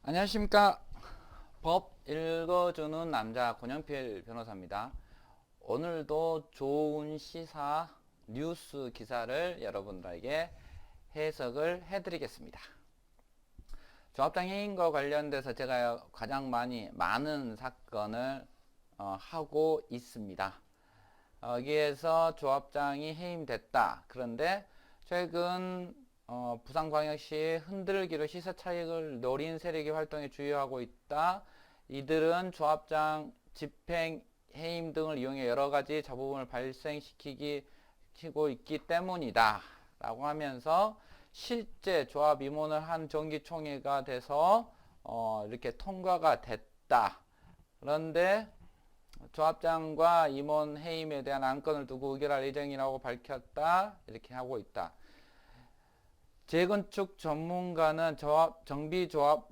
안녕하십니까. 법 읽어주는 남자 권영필 변호사입니다. 오늘도 좋은 시사 뉴스 기사를 여러분들에게 해석을 해드리겠습니다. 조합장 해임과 관련돼서 제가 가장 많은 사건을 하고 있습니다. 여기에서 조합장이 해임됐다. 그런데 최근 부산광역시 흔들기로 시세 차익을 노린 세력이 활동에 주요하고 있다. 이들은 조합장 집행, 해임 등을 이용해 여러 가지 잡음을 발생시키고 있기 때문이다. 라고 하면서 실제 조합 임원을 한 정기총회가 돼서 이렇게 통과가 됐다. 그런데 조합장과 임원 해임에 대한 안건을 두고 의결할 예정이라고 밝혔다. 이렇게 하고 있다. 재건축 전문가는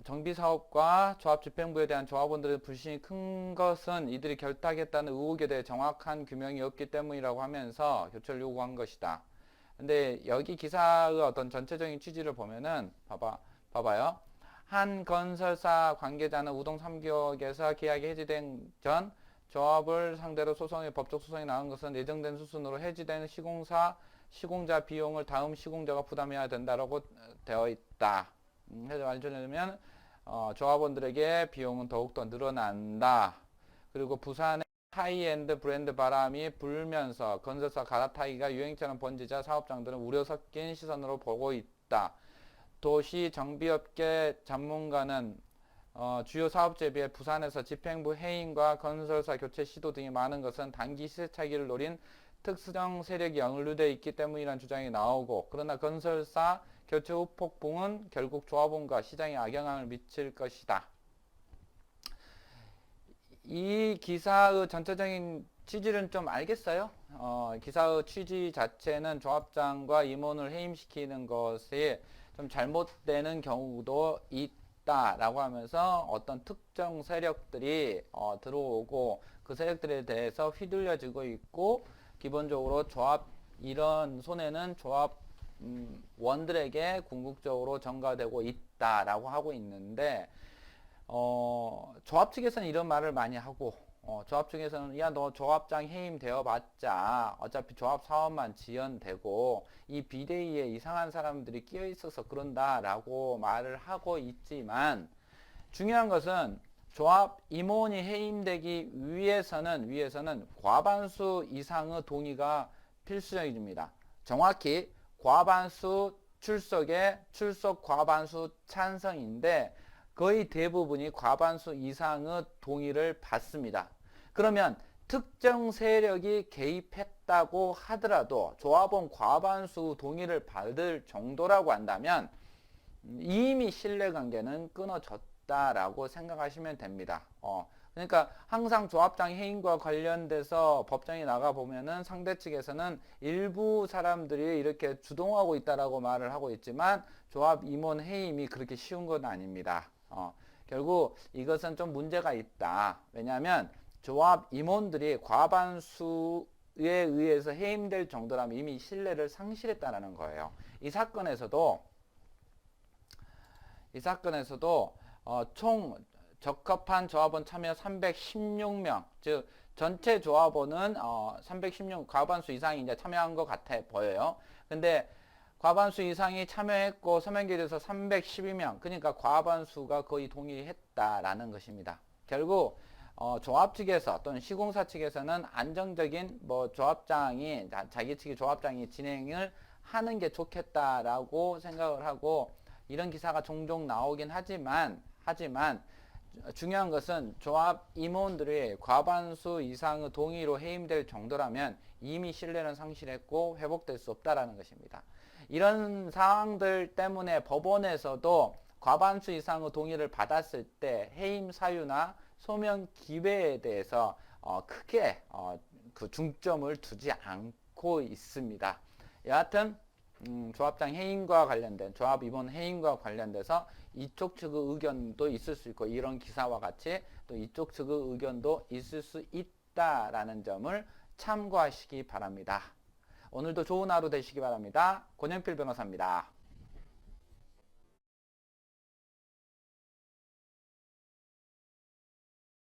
정비사업과 조합집행부에 대한 조합원들의 불신이 큰 것은 이들이 결탁했다는 의혹에 대해 정확한 규명이 없기 때문이라고 하면서 교체를 요구한 것이다. 근데 여기 기사의 어떤 전체적인 취지를 보면은 봐봐요. 한 건설사 관계자는 우동 3구역에서 계약이 해지된 전 조합을 상대로 법적 소송이 나온 것은 예정된 수순으로 해지된 시공자 비용을 다음 시공자가 부담해야 된다라고 되어 있다. 해서 말하자면 조합원들에게 비용은 더욱더 늘어난다. 그리고 부산의 하이엔드 브랜드 바람이 불면서 건설사 갈아타기가 유행처럼 번지자 사업장들은 우려 섞인 시선으로 보고 있다. 도시 정비업계 전문가는 주요 사업체에 비해 부산에서 집행부 해임과 건설사 교체 시도 등이 많은 것은 단기 시세 차익을 노린 특수정 세력이 연루되어 있기 때문이라는 주장이 나오고, 그러나 건설사 교체 후 폭풍은 결국 조합원과 시장에 악영향을 미칠 것이다. 이 기사의 전체적인 취지는 좀 알겠어요? 기사의 취지 자체는 조합장과 임원을 해임시키는 것이 좀 잘못되는 경우도 있다라고 하면서 어떤 특정 세력들이 들어오고 그 세력들에 대해서 휘둘려지고 있고, 기본적으로 이런 손해는 조합원들에게 궁극적으로 전가되고 있다라고 하고 있는데, 조합 측에서는 이런 말을 많이 하고, 조합 측에서는 야, 너 조합장 해임 되어봤자 어차피 조합 사업만 지연되고 이 비대위에 이상한 사람들이 끼어 있어서 그런다라고 말을 하고 있지만, 중요한 것은 조합 임원이 해임되기 위해서는 과반수 이상의 동의가 필수적입니다. 정확히 과반수 출석 과반수 찬성인데 거의 대부분이 과반수 이상의 동의를 받습니다. 그러면 특정 세력이 개입했다고 하더라도 조합원 과반수 동의를 받을 정도라고 한다면 이미 신뢰관계는 끊어졌다라고 생각하시면 됩니다. 그러니까 항상 조합장 해임과 관련돼서 법정에 나가 보면은 상대 측에서는 일부 사람들이 이렇게 주동하고 있다라고 말을 하고 있지만 조합 임원 해임이 그렇게 쉬운 건 아닙니다. 결국 이것은 좀 문제가 있다. 왜냐하면 조합 임원들이 과반수에 의해서 해임될 정도라면 이미 신뢰를 상실했다는 거예요. 이 사건에서도 총 적합한 조합원 참여 316명, 즉 전체 조합원은 316 과반수 이상이 이제 참여한 것 같아 보여요. 근데 과반수 이상이 참여했고 서명 기일에서 312명, 그러니까 과반수가 거의 동의했다라는 것입니다. 결국 조합 측에서 또는 시공사 측에서는 안정적인 조합장이 자기 측의 조합장이 진행을 하는 게 좋겠다라고 생각을 하고, 이런 기사가 종종 나오긴 하지만 중요한 것은 조합 임원들이 과반수 이상의 동의로 해임될 정도라면 이미 신뢰는 상실했고 회복될 수 없다라는 것입니다. 이런 상황들 때문에 법원에서도 과반수 이상의 동의를 받았을 때 해임 사유나 소명 기회에 대해서 크게 그 중점을 두지 않고 있습니다. 여하튼 조합장 해임과 관련된 조합 임원 해임과 관련돼서 이쪽 측의 의견도 있을 수 있고, 이런 기사와 같이 또 이쪽 측의 의견도 있을 수 있다라는 점을 참고하시기 바랍니다. 오늘도 좋은 하루 되시기 바랍니다. 권영필 변호사입니다.